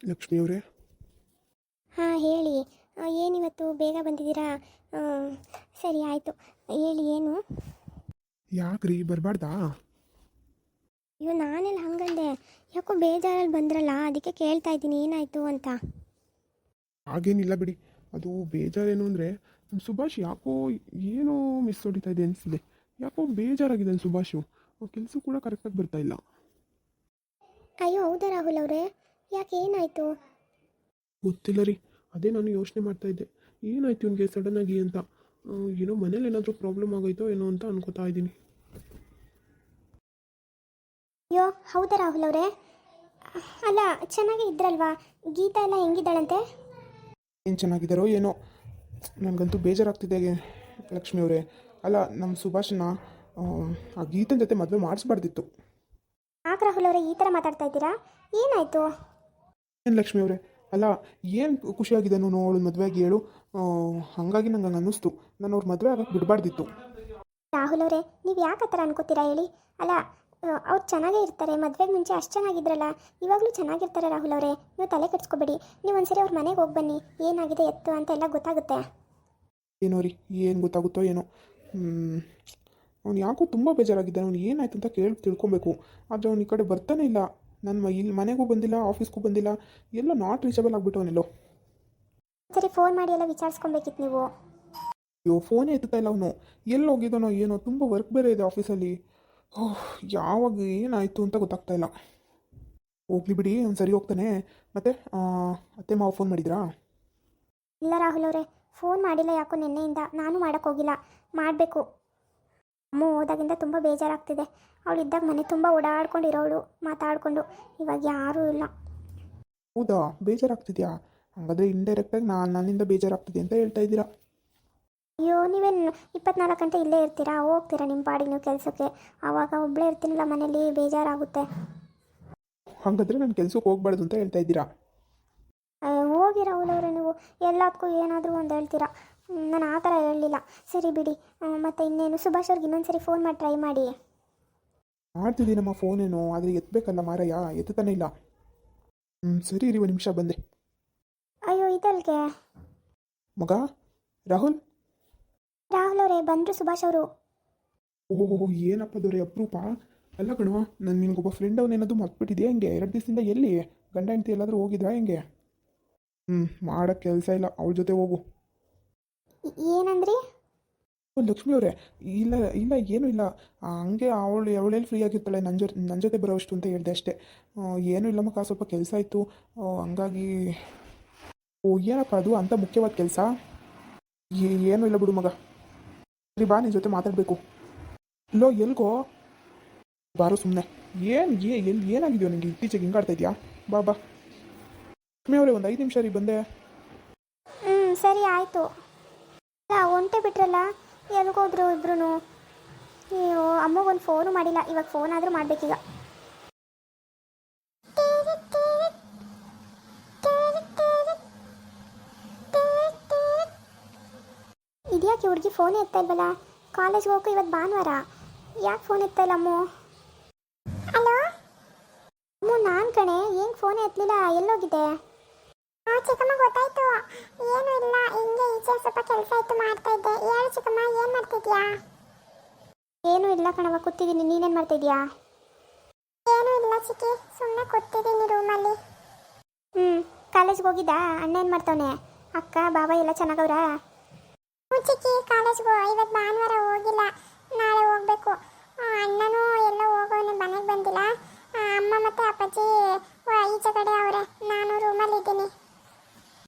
ಲಕ್ಷ್ಮಿ ಅವರೇ. ಹಾಂ ಹೇಳಿ. ಏನಿವತ್ತು ಬೇಗ ಬಂದಿದ್ದೀರಾ? ಆ, ಸರಿ ಆಯಿತು. ಹೇಳಿ ಏನು? ಯಾಕ್ರಿ ಬರಬಾರ್ದಾ? ಅಯ್ಯೋ ನಾನೆಲ್ಲ ಹಂಗಂದೆ. ಯಾಕೋ ಬೇಜಾರಲ್ಲಿ ಬಂದ್ರಲ್ಲ, ಅದಕ್ಕೆ ಕೇಳ್ತಾ ಇದ್ದೀನಿ ಏನಾಯಿತು ಅಂತ. ಹಾಗೇನಿಲ್ಲ ಬಿಡಿ. ಅದು ಬೇಜಾರೇನು ಅಂದರೆ ನಮ್ಮ ಸುಭಾಷ್ ಯಾಕೋ ಏನೋ ಮಿಸ್ ಹೊಡಿತಾ ಇದೆ ಅನಿಸಿದೆ. ಯಾಕೋ ಬೇಜಾರಾಗಿದ್ದಾನೆ ಸುಭಾಷು. ಕೆಲಸ ಕೂಡ ಕರೆಕ್ಟಾಗಿ ಬರ್ತಾ ಇಲ್ಲ. ಅಯ್ಯೋ ಹೌದಾ ರಾಹುಲ್ ಅವರೇ? ಯಾಕೆ ಏನಾಯಿತು? ಗೊತ್ತಿಲ್ಲ ರೀ. ಅದೇ ನಾನು ಯೋಚನೆ ಮಾಡ್ತಾ ಇದ್ದೆ, ಏನಾಯ್ತು ಇವನಿಗೆ ಸಡನ್ನಾಗಿ ಅಂತ. ಏನೋ ಮನೇಲಿ ಏನಾದರೂ ಪ್ರಾಬ್ಲಮ್ ಆಗೋಯ್ತೋ ಏನೋ ಅಂತ ಅನ್ಕೋತಾ ಇದ್ದೀನಿ. ಅಯ್ಯೋ ಹೌದಾ ರಾಹುಲ್ ಅವರೇ? ಅಲ್ಲ, ಚೆನ್ನಾಗೇ ಇದ್ರಲ್ವಾ? ಗೀತಾ ಎಲ್ಲ ಹೆಂಗಿದ್ದಾಳಂತೆ? ಏನು ಚೆನ್ನಾಗಿದ್ದಾರೋ ಏನೋ, ನನಗಂತೂ ಬೇಜಾರಾಗ್ತಿದೆ ಲಕ್ಷ್ಮಿ ಅವರೇ. ಅಲ್ಲ, ನಮ್ಮ ಸುಭಾಷನ್ನ ಆ ಗೀತನ ಜೊತೆ ಮದುವೆ ಮಾಡಿಸ್ಬಾರ್ದಿತ್ತು. ಯಾಕೆ ರಾಹುಲ್ ಅವರೇ ಈ ಥರ ಮಾತಾಡ್ತಾ ಇದ್ದೀರಾ? ಏನಾಯಿತು? ಏನು ಲಕ್ಷ್ಮಿ ಅವರೇ, ಅಲ್ಲ ಏನು ಖುಷಿಯಾಗಿದೆ ನಾನು ಅವಳು ಮದುವೆಗೆ ಹೇಳು. ಹಾಗಾಗಿ ನಂಗೆ ಹಂಗೆ ಅನ್ನಿಸ್ತು, ನಾನು ಅವ್ರ ಮದುವೆ ಆಗಕ್ಕೆ ಬಿಡಬಾರ್ದಿತ್ತು. ರಾಹುಲ್ ಅವರೇ, ನೀವು ಯಾಕೆ ಆ ಥರ ಅನ್ಕೋತೀರಾ ಹೇಳಿ? ಅಲ್ಲ, ಅವ್ರು ಚೆನ್ನಾಗೇ ಇರ್ತಾರೆ. ಮದುವೆಗೆ ಮುಂಚೆ ಅಷ್ಟು ಚೆನ್ನಾಗಿದ್ರಲ್ಲ, ಇವಾಗಲೂ ಚೆನ್ನಾಗಿರ್ತಾರೆ ರಾಹುಲ್ ಅವರೇ. ನೀವು ತಲೆ ಕೆಡಿಸ್ಕೋಬೇಡಿ. ನೀವು ಒಂದ್ಸರಿ ಅವ್ರ ಮನೆಗೆ ಹೋಗಿ ಬನ್ನಿ, ಏನಾಗಿದೆ ಎತ್ತು ಅಂತ ಎಲ್ಲ ಗೊತ್ತಾಗುತ್ತೆ. ಏನೋ ರೀ, ಏನು ಗೊತ್ತಾಗುತ್ತೋ ಏನೋ. ಅವ್ನು ಯಾಕೋ ತುಂಬ ಬೇಜಾರಾಗಿದ್ದಾನೆ. ಅವ್ನು ಏನಾಯ್ತು ಅಂತ ಕೇಳಿ ತಿಳ್ಕೊಬೇಕು. ಆದರೆ ಅವ್ನು ಈ ಕಡೆ ಬರ್ತಾನೆ ಇಲ್ಲ. ನನ್ನ ಇಲ್ಲಿ ಮನೆಗೂ ಬಂದಿಲ್ಲ, ಆಫೀಸ್ಗೂ ಬಂದಿಲ್ಲ, ಎಲ್ಲ ನಾಟ್ ರೀಚಬಲ್ ಆಗಿಬಿಟ್ಟವನೆಲ್ಲೋ. ಸರಿ ಫೋನ್ ಮಾಡಿ ಎಲ್ಲ ವಿಚಾರಿಸ್ಕೊಬೇಕಿತ್ತು ನೀವು. ಅಯ್ಯೋ ಫೋನೇ ಎತ್ತುತ್ತಾ ಇಲ್ಲ ಅವನು. ಎಲ್ಲಿ ಹೋಗಿದ್ದಾನೋ ಏನೋ, ತುಂಬ ವರ್ಕ್ ಬೇರೆ ಇದೆ ಆಫೀಸಲ್ಲಿ. ಯಾವಾಗ ಏನಾಯಿತು ಅಂತ ಗೊತ್ತಾಗ್ತಾ ಇಲ್ಲ. ಹೋಗ್ಲಿ ಬಿಡಿ, ಅವ್ನು ಸರಿ ಹೋಗ್ತಾನೆ. ಮತ್ತು ಅತ್ತೆ ಮಾವ ಫೋನ್ ಮಾಡಿದ್ರಾ? ಇಲ್ಲ ರಾಹುಲ್ ಅವರೇ, ಫೋನ್ ಮಾಡಿಲ್ಲ. ಯಾಕೋ ನಿನ್ನೆಯಿಂದ ನಾನು ಮಾಡೋಕ್ಕೋಗಿಲ್ಲ, ಮಾಡಬೇಕು. ಅಮ್ಮ ಹೋದಾಗಿಂದ ತುಂಬ ಬೇಜಾರಾಗ್ತಿದೆ. ಅವಳು ಇದ್ದಾಗ ಮನೆ ತುಂಬ ಓಡಾಡ್ಕೊಂಡಿರೋಳು, ಮಾತಾಡಿಕೊಂಡು. ಇವಾಗ ಯಾರೂ ಇಲ್ಲ. ಹೌದಾ, ಬೇಜಾರಾಗ್ತಿದ್ಯಾ? ಹಾಗಾದರೆ ಇಂಡೈರೆಕ್ಟಾಗಿ ನನ್ನಿಂದ ಬೇಜಾರಾಗ್ತಿದೆ ಅಂತ ಹೇಳ್ತಾ ಇದ್ದೀರಾ? ಅಯ್ಯೋ ನೀವೇನು 24 ಗಂಟೆ ಇಲ್ಲೇ ಇರ್ತೀರಾ? ಹೋಗ್ತೀರಾ ನಿಮ್ಮ ಪಾಡಿಗೆ ನೀವು ಕೆಲಸಕ್ಕೆ? ಆವಾಗ ಒಬ್ಬಳೇ ಇರ್ತೀನಲ್ಲ ಮನೇಲಿ, ಬೇಜಾರಾಗುತ್ತೆ. ಹಾಗಾದರೆ ನಾನು ಕೆಲ್ಸಕ್ಕೆ ಹೋಗ್ಬಾರ್ದು ಅಂತ ಹೇಳ್ತಾ ಇದ್ದೀರಾ? ಹೋಗಿ ರಾಹುಲ್ ಅವರೇ, ನೀವು ಎಲ್ಲದಕ್ಕೂ ಏನಾದರೂ ಒಂದು ಹೇಳ್ತೀರಾ. ನಾನು ಆ ಥರ ಹೇಳಲಿಲ್ಲ. ಸರಿ ಬಿಡಿ. ಮತ್ತು ಇನ್ನೇನು, ಸುಭಾಷ್ ಅವ್ರಿಗೆ ಇನ್ನೊಂದು ಫೋನ್ ಮಾಡಿ ಟ್ರೈ ಮಾಡಿ. ಮಾಡ್ತಿದ್ದೀನಮ್ಮ ಫೋನೇನೋ, ಆದರೆ ಎತ್ತಬೇಕಲ್ಲ ಮಾರಯ್ಯ, ಎತ್ತುತ್ತಾನೆ ಇಲ್ಲ. ಸರಿ ಇರಿ, ಒಂದು ನಿಮಿಷ ಬಂದೆ. ಅಯ್ಯೋ ಇದಲ್ಗೆ ಮಗ ರಾಹುಲ್. ರಾಹುಲ್ ಅವರೇ ಬಂದರು ಸುಭಾಷ್ ಅವರು. ಓಹೋ, ಏನಪ್ಪ ದೊರೆ ಅಪರೂಪ. ಅಲ್ಲ ಕಣೋ, ನಾನು ನಿನಗೊಬ್ಬ ಫ್ರೆಂಡ್ ಅವನೇನಾದ್ರು ಮರ್ತ್ಬಿಟ್ಟಿದ್ಯಾ ಹೆಂಗೆ? 2 ದಿವಸದಿಂದ ಎಲ್ಲಿ ಗಂಡ ಹೆಂಡತಿ ಎಲ್ಲಾದರೂ ಹೋಗಿದ್ರಾ ಹೆಂಗೆ? ಮಾಡೋಕ್ಕೆ ಕೆಲಸ ಇಲ್ಲ, ಅವಳ ಜೊತೆ ಹೋಗು. ಏನಂದ್ರಿ? ಲಕ್ಷ್ಮಿ ಅವರೇ, ಇಲ್ಲ ಇಲ್ಲ ಏನೂ ಇಲ್ಲ. ಹಂಗೆ ಅವಳೆಲ್ಲಿ ಫ್ರೀ ಆಗಿರ್ತಾಳೆ, ನನ್ನ ಜೊತೆ ಬರೋಷ್ಟು ಅಂತ ಹೇಳಿದೆ ಅಷ್ಟೇ. ಏನೂ ಇಲ್ಲ ಮಗ, ಸ್ವಲ್ಪ ಕೆಲಸ ಇತ್ತು, ಹಂಗಾಗಿ. ಏನಪ್ಪ ಅದು ಅಂಥ ಮುಖ್ಯವಾದ ಕೆಲಸ? ಏನೂ ಇಲ್ಲ ಬಿಡು ಮಗ. ಸರಿ ಬಾ, ನಿನ್ನ ಜೊತೆ ಮಾತಾಡಬೇಕು. ಲೋ ಎಲ್ಗೋ ಬಾರೋ ಸುಮ್ಮನೆ. ಏನಾಗಿದೆಯೋ ನಿಮಗೆ ಇತ್ತೀಚೆಗೆ ಹಿಂಗಾಡ್ತಾ ಇದೆಯಾ? ಬಾ ಬಾ. ಲಕ್ಷ್ಮಿ ಅವರೇ, ಒಂದು 5 ನಿಮಿಷ ರೀ, ಬಂದೆ. ಸರಿ ಆಯಿತು. ಅಲ್ಲ ಒಂಟೆ ಬಿಟ್ರಲ್ಲ, ಎಲ್ಗೋದ್ರು ಇಬ್ರು? ನೀವು ಅಮ್ಮಗೊಂದು ಫೋನು ಮಾಡಿಲ್ಲ. ಇವಾಗ ಫೋನ್ ಆದರೂ ಮಾಡಬೇಕೀಗ. ಇದ್ಯಾಕೆ ಹುಡುಗಿ ಫೋನ್ ಎತ್ತಾ ಇಲ್ವಲ್ಲ? ಕಾಲೇಜ್ಗೆ ಹೋಗೋ ಇವತ್ತು ಭಾನುವಾರ, ಯಾಕೆ ಫೋನ್ ಎತ್ತಾ ಇಲ್ಲ ಅಮ್ಮು? ಹಲೋ ಅಮ್ಮು, ನಾನು ಕಣೆ. ಏನು ಫೋನ್ ಎತ್ತಲಿಲ್ಲ, ಎಲ್ಲೋಗಿದೆ? ಚಿಕ್ಕಮ್ಮ ಗೊತ್ತಾಯ್ತು. ಏನು ಇಲ್ಲ, ಹಿಂಗೆ ಈಚೆ ಸ್ವಲ್ಪ ಕೆಲಸ ಇತ್ತು, ಮಾಡ್ತಾ ಇದ್ದೆ. ಹೇಳು ಚಿಕ್ಕಮ್ಮ, ಏನು ಮಾಡ್ತಿದ್ಯಾ? ಏನೂ ಇಲ್ಲ ಕಣವ, ಕೂತಿದ್ದೀನಿ. ನೀನೇನು ಮಾಡ್ತಿದ್ಯಾ? ಏನೂ ಇಲ್ಲ ಚಿಕ್ಕಿ, ಸುಮ್ಮನೆ ಕೂತಿದ್ದೀನಿ ರೂಮಲ್ಲಿ. ಕಾಲೇಜ್ಗೆ ಹೋಗಿದ್ದಾ? ಅಣ್ಣ ಏನು ಮಾಡ್ತಾವನೆ? ಅಕ್ಕ ಬಾಬಾ ಎಲ್ಲ ಚೆನ್ನಾಗವ್ರ? ಚಿಕ್ಕಿ, ಕಾಲೇಜ್ಗೂ ಇವತ್ತು ಭಾನುವಾರ ಹೋಗಿಲ್ಲ, ನಾಳೆ ಹೋಗ್ಬೇಕು. ಅಣ್ಣನೂ ಎಲ್ಲ ಹೋಗೋನೆ, ಮನೆಗೆ ಬಂದಿಲ್ಲ. ಅಮ್ಮ ಮತ್ತು ಅಪ್ಪಾಜಿ ಈಚೆ ಕಡೆ ಅವರೇ, ನಾನು ರೂಮಲ್ಲಿ ಇದ್ದೀನಿ.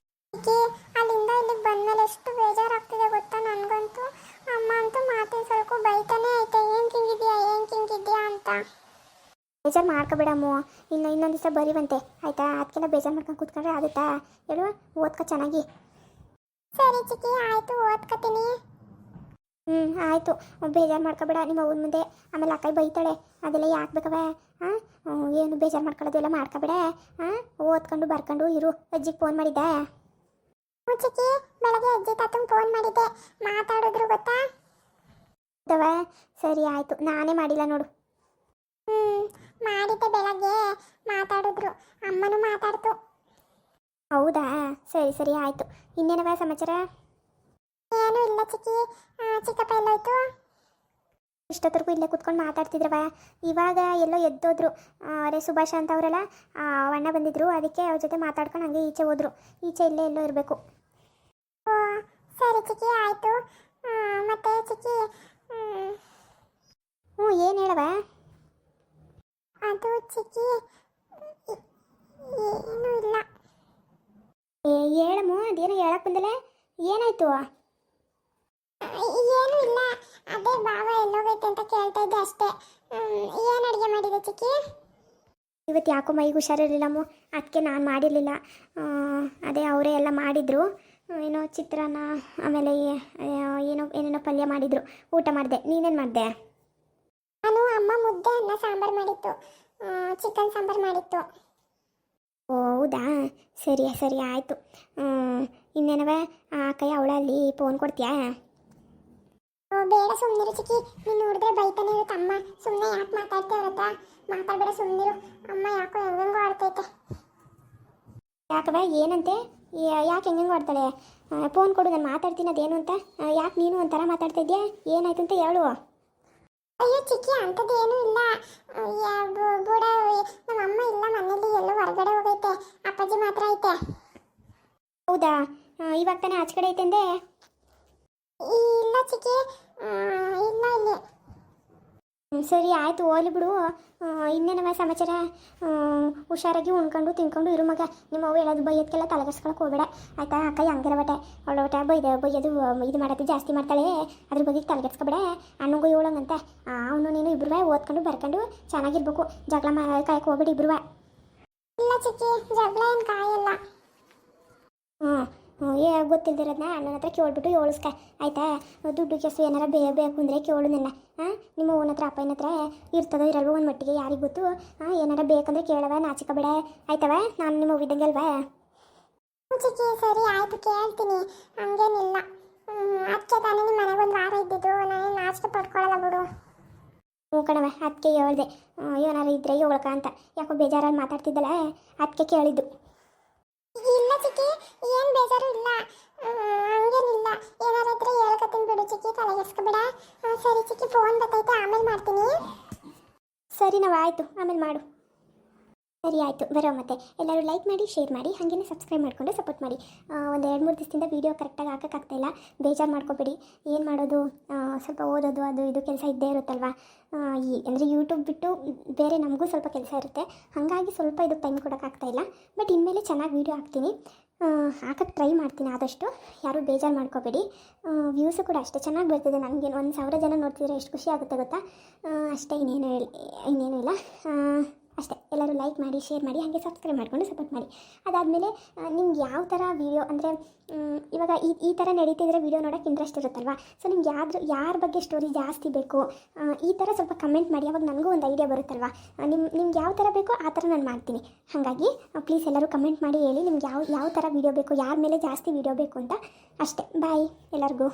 ಅಲ್ಲಿಂದ ಇಲ್ಲಿಗೆ ಬಂದಮೇಲೆ ಎಷ್ಟು ಬೇಜಾರಾಗ್ತಿದೆ ಗೊತ್ತಾ ನನಗಂತೂ. ಅಮ್ಮ ಅಂತೂ ಮಾತಿನ ಸ್ವಲ್ಪ ಬೈತಾನೆ ಐತೆ, ಏನು ತಿಂಗಿದ್ಯಾ ಅಂತ. ಬೇಜಾರು ಮಾಡ್ಕೋಬೇಡಮ್ಮು, ಇನ್ನೊಂದು ದಿವಸ ಬರೀವಂತೆ ಆಯಿತಾ? ಅದಕ್ಕೆಲ್ಲ ಬೇಜಾರು ಮಾಡ್ಕೊಂಡು ಕೂತ್ಕೊಂಡ್ರೆ ಆಗುತ್ತಾ ಹೇಳು? ಓದ್ಕೊ ಚೆನ್ನಾಗಿ. ಸರಿ ಚಿಕ್ಕಿ, ಆಯಿತು, ಓದ್ಕೊತೀನಿ. ಆಯಿತು, ಬೇಜಾರು ಮಾಡ್ಕೋಬೇಡ ನಿಮ್ಮ ಅವ್ನ ಮುಂದೆ. ಆಮೇಲೆ ಅಕ್ಕ ಬೈತಾಳೆ, ಅದೆಲ್ಲ ಯಾಕೆ ಬೇಕವೆ? ಏನು ಬೇಜಾರು ಮಾಡ್ಕೊಳ್ಳೋದು ಎಲ್ಲ ಮಾಡ್ಕೋಬೇಡ. ಓದ್ಕೊಂಡು ಬರ್ಕೊಂಡು ಇರು. ಅಜ್ಜಿಗೆ ಫೋನ್ ಮಾಡಿದ್ದೆ? ಚಿಕ್ಕಿ, ಬೆಳಗ್ಗೆ ಅಜ್ಜಿ ತಾತಂಗೆ ಫೋನ್ ಮಾಡಿದ್ದೆ, ಮಾತಾಡಿದ್ರು ಗೊತ್ತಾ? ಸರಿ ಆಯಿತು, ನಾನೇ ಮಾಡಿಲ್ಲ ನೋಡು. ಮಾಡಿದ್ದೆ ಬೆಳಗ್ಗೆ, ಮಾತಾಡಿದ್ರು. ಅಮ್ಮನೂ ಮಾತಾಡ್ತು. ಹೌದಾ, ಸರಿ ಸರಿ ಆಯಿತು. ಇನ್ನೇನವ ಸಮಾಚಾರ? ಏನೂ ಇಲ್ಲ ಚಿಕ್ಕಿ. ಚಿಕ್ಕಪ್ಪ ಎಲ್ಲೋಯ್ತು? ಇಷ್ಟೊತ್ತರೆಗೂ ಇಲ್ಲೇ ಕುತ್ಕೊಂಡು ಮಾತಾಡ್ತಿದ್ರವ. ಇವಾಗ ಎಲ್ಲೋ ಎದ್ದೋದ್ರು. ಅರೆ ಸುಭಾಷ ಅಂತ ಅವರಲ್ಲ, ಅಣ್ಣ ಬಂದಿದ್ರು, ಅದಕ್ಕೆ ಅವ್ರ ಜೊತೆ ಮಾತಾಡ್ಕೊಂಡು ಹಂಗೆ ಈಚೆ ಹೋದ್ರು. ಈಚೆ ಇಲ್ಲೇ ಎಲ್ಲೋ ಇರಬೇಕು. ಓ ಸರಿ ಚಿಕ್ಕಿ, ಆಯಿತು. ಮತ್ತೆ ಚಿಕ್ಕಿ, ಹ್ಞೂ ಏನು ಹೇಳವ? ಅದು ಚಿಕ್ಕಿ, ಏನೂ ಇಲ್ಲ. ಹೇಳಮ್ಮ, ಅದೇನೋ ಹೇಳಕ್ಕೆ ಬಂದಲ್ಲ, ಏನಾಯ್ತು? ಏನೂ ಇಲ್ಲ, ಅದೇ ಬಾವ ಎಲ್ಲೋಗೈತೆ ಅಂತ ಕೇಳ್ತಾ ಇದ್ದೆ ಅಷ್ಟೇ. ಏನು ಅಡುಗೆ ಮಾಡಿದೆ ಚಿಕ್ಕಿ? ಇವತ್ತು ಯಾಕೋ ಮೈಗೆ ಹುಷಾರಿರಲಿಲ್ಲಮ್ಮ, ಅದಕ್ಕೆ ನಾನು ಮಾಡಿರಲಿಲ್ಲ. ಅದೇ ಅವರೇ ಎಲ್ಲ ಮಾಡಿದರು. ಏನೋ ಚಿತ್ರಾನ್ನ, ಆಮೇಲೆ ಏನೇನೋ ಪಲ್ಯ ಮಾಡಿದರು. ಊಟ ಮಾಡಿದೆ. ನೀನೇನು ಮಾಡಿದೆ? ನಾನು ಅಮ್ಮ ಮುದ್ದೆ ಅನ್ನ ಸಾಂಬಾರು ಮಾಡಿತ್ತು, ಚಿಕನ್ ಸಾಂಬಾರು ಮಾಡಿತ್ತು. ಓ ಹೌದಾ, ಸರಿ ಸರಿ ಆಯಿತು. ಇನ್ನೇನವ ಕೈ ಅವಳಲ್ಲಿ ಫೋನ್ ಕೊಡ್ತೀಯಾ? ಬೇಡ ಸುಮ್ಮನಿರು ಚಿಕ್ಕಿ, ನೀನು ನೋಡಿದ್ರೆ ಬೈತಾನೆ ಇರುತ್ತೆ ಅಮ್ಮ. ಸುಮ್ಮನೆ ಯಾಕೆ ಮಾತಾಡ್ತೇ ಅವ್ರ ಹತ್ರ? ಮಾತಾಡಬೇಡ, ಸುಮ್ಮನಿರು. ಅಮ್ಮ ಯಾಕೋ ಹೆಂಗಂಗೋ ಆಡ್ತೈತೆ. ಯಾಕವ ಏನಂತೆ? ಯಾಕೆ ಹೆಂಗಂಗೋ ಆಡ್ತಾಳೆ? ಫೋನ್ ಕೊಡು, ನಾನು ಮಾತಾಡ್ತೀನಿ ಅದೇನು ಅಂತ. ಯಾಕೆ ನೀನು ಒಂಥರ ಮಾತಾಡ್ತಾ ಇದೆಯಾ? ಏನಾಯ್ತು ಅಂತ ಹೇಳು. ಅಯ್ಯೋ ಚಿಕ್ಕಿ, ಅಂಥದ್ದು ಏನೂ ಇಲ್ಲ. ಬೂಡ ನಮ್ಮ ಅಮ್ಮ ಇಲ್ಲ ಮನೇಲಿ, ಎಲ್ಲೋ ಹೊರಗಡೆ ಹೋಗೈತೆ. ಅಪ್ಪಾಜಿ ಮಾತ್ರ ಐತೆ. ಹೌದಾ, ಇವಾಗ ತಾನೇ ಆಚೆ ಕಡೆ ಐತೆ ಅಂದೆ? ಇಲ್ಲ ಚಿಕ್ಕಿ, ಇಲ್ಲ ಇಲ್ಲಿ. ಸರಿ ಆಯಿತು, ಹೋಗ್ಲಿ ಬಿಡು. ಇನ್ನೇನವ ಸಮಾಚಾರ? ಹುಷಾರಾಗಿ ಉಣ್ಕೊಂಡು ತಿನ್ಕೊಂಡು ಇರು ಮಗ. ನಿಮ್ಮ ಅವ್ವ ಹೇಳೋದು ಬೈಯೋದಕ್ಕೆಲ್ಲ ತಲೆಗೆಡ್ಸ್ಕೊಳಕ್ಕೆ ಹೋಗಬೇಡ ಆಯಿತಾ? ಅಕ್ಕ ಹಂಗಿರಬಟ್ಟೆ ಅವಳೊಟ ಬೈಯೋದು ಇದು ಮಾಡೋದು ಜಾಸ್ತಿ ಮಾಡ್ತಾಳೆ. ಅದ್ರ ಬಗ್ಗೆ ತಲೆಗೆಡ್ಸ್ಕೊಬೇಡ. ಅಣ್ಣಂಗೂ ಹೇಳೋಂಗಂತೆ. ಅವನು ನೀನು ಇಬ್ರು ಓದ್ಕೊಂಡು ಬರ್ಕೊಂಡು ಚೆನ್ನಾಗಿರ್ಬೇಕು. ಜಗಳ ಕಾಯಕ್ಕೆ ಹೋಗ್ಬೇಡಿ ಇಬ್ರು. ಇಲ್ಲ ಚಿಕ್ಕಿ, ಜಗಳ ಏನು ಕಾಯಲ್ಲ. ಗೊತ್ತಿಲ್ದಿರೋದನ್ನ ಅಣ್ಣನ ಹತ್ರ ಕೇಳ್ಬಿಟ್ಟು ಹೇಳಿಸ್ಕ ಆಯಿತಾ? ದುಡ್ಡು ಕೆಸು ಏನಾರ ಬೇಕು ಅಂದರೆ ಕೇಳು ನನ್ನ. ನಿಮ್ಮ ಓನ್ ಹತ್ರ ಅಪ್ಪನ ಹತ್ರ ಇರ್ತದೋ ಇರಲ್ವೋ ಒಂದು ಮಟ್ಟಿಗೆ, ಯಾರಿಗೆ ಗೊತ್ತು? ಏನಾರ ಬೇಕಂದ್ರೆ ಕೇಳವ, ನಾಚಿಕಬೇಡ ಆಯ್ತವ? ನಾನು ನಿಮ್ಮ ಇದ್ದಂಗೆ ಅಲ್ವಾ? ಚಿಕ್ಕಿ ಸರಿ ಆಯಿತು, ಕೇಳ್ತೀನಿ, ಹಂಗೇನಿಲ್ಲ. ಅದಕ್ಕೆ ತಾನೇ ನಿಮ್ಮ ಮನೆಗೆ ಒಂದು ವಾರ ಇದ್ದಿದ್ದು, ನಾನು ನಾಚಿಕೆ ಪಡ್ಕೊಳ್ಳಲ್ಲ ಬಿಡು. ಹ್ಞೂ ಕಣವ, ಅದಕ್ಕೆ ಹೇಳ್ದೆ ಏನಾರು ಇದ್ರೆ ಹೇಳಕ ಅಂತ. ಯಾಕೋ ಬೇಜಾರಲ್ಲಿ ಮಾತಾಡ್ತಿದ್ದಲ್ಲ, ಅದಕ್ಕೆ ಕೇಳಿದ್ದು. ಇಲ್ಲ ಚಿಕ್ಕಿ, ಏನು ಬೇಜಾರು ಇಲ್ಲ, ಹಂಗೇನಿಲ್ಲ. ಏನಾರ ಇದ್ರೆ ಹೇಳ್ಕತ್ತೀನಿ ಬಿಡು ಚಿಕ್ಕಿ, ತಲೆಗೆಡ್ಸ್ಕೊಬೇಡ. ಸರಿ ಚಿಕ್ಕಿ, ಫೋನ್ ಬರ್ತೈತೆ, ಆಮೇಲೆ ಮಾಡ್ತೀನಿ. ಸರಿ ನಾವು ಆಯಿತು, ಆಮೇಲೆ ಮಾಡು. ಸರಿ ಆಯಿತು, ಬರೋ ಮತ್ತೆ. ಎಲ್ಲರೂ ಲೈಕ್ ಮಾಡಿ, ಶೇರ್ ಮಾಡಿ, ಹಾಗೇನೆ ಸಬ್ಸ್ಕ್ರೈಬ್ ಮಾಡಿಕೊಂಡು ಸಪೋರ್ಟ್ ಮಾಡಿ. ಒಂದು 2-3 ದಿವಸದಿಂದ ವೀಡಿಯೋ ಕರೆಕ್ಟಾಗಿ ಹಾಕೋಕ್ಕಾಗ್ತಾಯಿಲ್ಲ, ಬೇಜಾರು ಮಾಡ್ಕೋಬೇಡಿ. ಏನು ಮಾಡೋದು, ಸ್ವಲ್ಪ ಓದೋದು ಅದು ಇದು ಕೆಲಸ ಇದ್ದೇ ಇರುತ್ತಲ್ವ. ಅಂದರೆ ಯೂಟ್ಯೂಬ್ ಬಿಟ್ಟು ಬೇರೆ ನಮಗೂ ಸ್ವಲ್ಪ ಕೆಲಸ ಇರುತ್ತೆ, ಹಾಗಾಗಿ ಸ್ವಲ್ಪ ಇದಕ್ಕೆ ಟೈಮ್ ಕೊಡೋಕ್ಕಾಗ್ತಾಯಿಲ್ಲ. ಬಟ್ ಇನ್ಮೇಲೆ ಚೆನ್ನಾಗಿ ವೀಡಿಯೋ ಹಾಕ್ತೀನಿ, ಹಾಕೋಕ್ಕೆ ಟ್ರೈ ಮಾಡ್ತೀನಿ ಆದಷ್ಟು. ಯಾರೂ ಬೇಜಾರು ಮಾಡ್ಕೋಬೇಡಿ. ವ್ಯೂಸು ಕೂಡ ಅಷ್ಟೇ ಚೆನ್ನಾಗಿ ಬರ್ತಿದೆ. ನನಗೇನು 1000 ಜನ ನೋಡ್ತಿದ್ರೆ ಎಷ್ಟು ಖುಷಿ ಆಗುತ್ತೆ ಗೊತ್ತಾ? ಅಷ್ಟೇ, ಇನ್ನೇನು ಇಲ್ಲ ಅಷ್ಟೇ. ಎಲ್ಲರೂ ಲೈಕ್ ಮಾಡಿ, ಶೇರ್ ಮಾಡಿ, ಹಾಗೆ ಸಬ್ಸ್ಕ್ರೈಬ್ ಮಾಡಿಕೊಂಡು ಸಪೋರ್ಟ್ ಮಾಡಿ. ಅದಾದಮೇಲೆ ನಿಮ್ಗೆ ಯಾವ ಥರ ವೀಡಿಯೋ ಅಂದರೆ ಇವಾಗ ಈ ಥರ ನಡೀತಿದ್ರೆ ವೀಡಿಯೋ ನೋಡೋಕ್ಕೆ ಇಂಟ್ರೆಸ್ಟ್ ಇರುತ್ತಲ್ವ. ಸೊ ನಿಮ್ಗೆ ಯಾರ ಬಗ್ಗೆ ಸ್ಟೋರಿ ಜಾಸ್ತಿ ಬೇಕು, ಈ ಥರ ಸ್ವಲ್ಪ ಕಮೆಂಟ್ ಮಾಡಿ, ಅವಾಗ ನನಗೂ ಒಂದು ಐಡಿಯಾ ಬರುತ್ತಲ್ವ. ನಿಮ್ಗೆ ಯಾವ ಥರ ಬೇಕೋ ಆ ಥರ ನಾನು ಮಾಡ್ತೀನಿ. ಹಾಗಾಗಿ ಪ್ಲೀಸ್ ಎಲ್ಲರೂ ಕಮೆಂಟ್ ಮಾಡಿ ಹೇಳಿ ನಿಮ್ಗೆ ಯಾವ ಥರ ವೀಡಿಯೋ ಬೇಕು, ಯಾರ ಮೇಲೆ ಜಾಸ್ತಿ ವೀಡಿಯೋ ಬೇಕು ಅಂತ. ಅಷ್ಟೇ, ಬಾಯ್ ಎಲ್ಲರಿಗೂ.